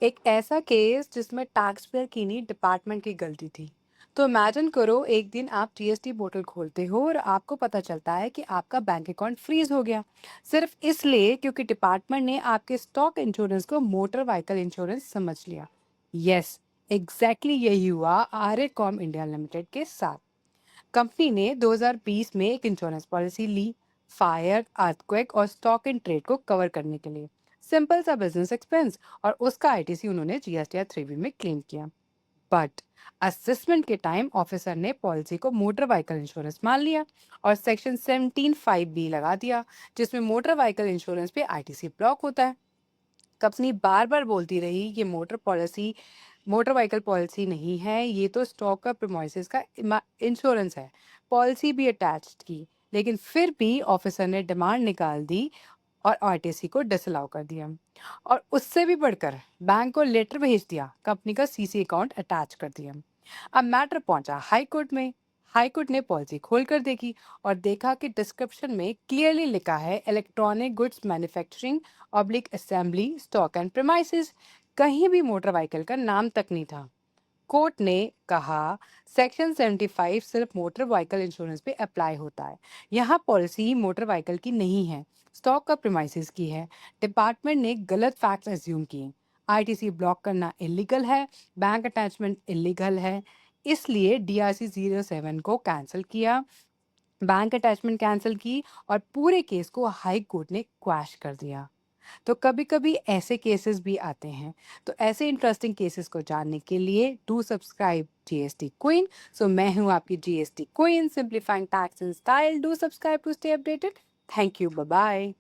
एक ऐसा केस जिसमें टैक्स पेयर की नहीं डिपार्टमेंट की गलती थी। तो इमेजिन करो एक दिन आप जीएसटी पोर्टल खोलते हो और आपको पता चलता है कि आपका बैंक अकाउंट फ्रीज हो गया सिर्फ इसलिए क्योंकि डिपार्टमेंट ने आपके स्टॉक इंश्योरेंस को मोटर व्हीकल इंश्योरेंस समझ लिया। यस, एग्जैक्टली यही हुआ आर्य कॉम इंडिया लिमिटेड के साथ। कंपनी ने 2020 में एक इंश्योरेंस पॉलिसी ली, फायर, अर्थक्वेक और स्टॉक इन ट्रेड को कवर करने के लिए। सिंपल सा बिजनेस एक्सपेंस, और उसका आईटीसी उन्होंने जीएसटीआर 3B में क्लेम किया। बट असेसमेंट के टाइम ऑफिसर ने पॉलिसी को मोटर व्हीकल इंश्योरेंस मान लिया और सेक्शन 17(5)(b लगा दिया, जिसमें मोटर व्हीकल इंश्योरेंस पे आईटीसी ब्लॉक होता है। कंपनी बार बार बोलती रही ये मोटर व्हीकल पॉलिसी नहीं है, ये तो स्टॉक का प्रीमाइसेस का इंश्योरेंस है। पॉलिसी भी अटैच्ड की, लेकिन फिर भी ऑफिसर ने डिमांड निकाल दी और आरटीसी को डिसअलाउ कर दिया। और उससे भी बढ़कर बैंक को लेटर भेज दिया, कंपनी का सीसी अकाउंट अटैच कर दिया। अब मैटर पहुंचा हाई कोर्ट में। हाई कोर्ट ने पॉलिसी खोलकर देखी और देखा कि डिस्क्रिप्शन में क्लियरली लिखा है electronic goods manufacturing oblique assembly stock and premises. कहीं भी मोटर व्हीकल का नाम तक नहीं था। कोर्ट ने कहा सेक्शन 75 सिर्फ मोटर व्हीकल इंश्योरेंस पे अप्लाई होता है। यहाँ पॉलिसी मोटर व्हीकल की नहीं है, स्टॉक का प्रीमाइसेस की है। डिपार्टमेंट ने गलत फैक्ट्स एज्यूम किए। आईटीसी ब्लॉक करना इलीगल है, बैंक अटैचमेंट इलीगल है, इसलिए डीआरसी 07 को कैंसिल किया, बैंक अटैचमेंट कैंसिल की और पूरे केस को हाई कोर्ट ने क्वैश कर दिया। तो कभी कभी ऐसे केसेस भी आते हैं। तो ऐसे इंटरेस्टिंग केसेस को जानने के लिए do subscribe GST queen. So मैं हूं आपकी GST queen, simplifying tax in style. Do subscribe to stay updated. Thank you, bye bye.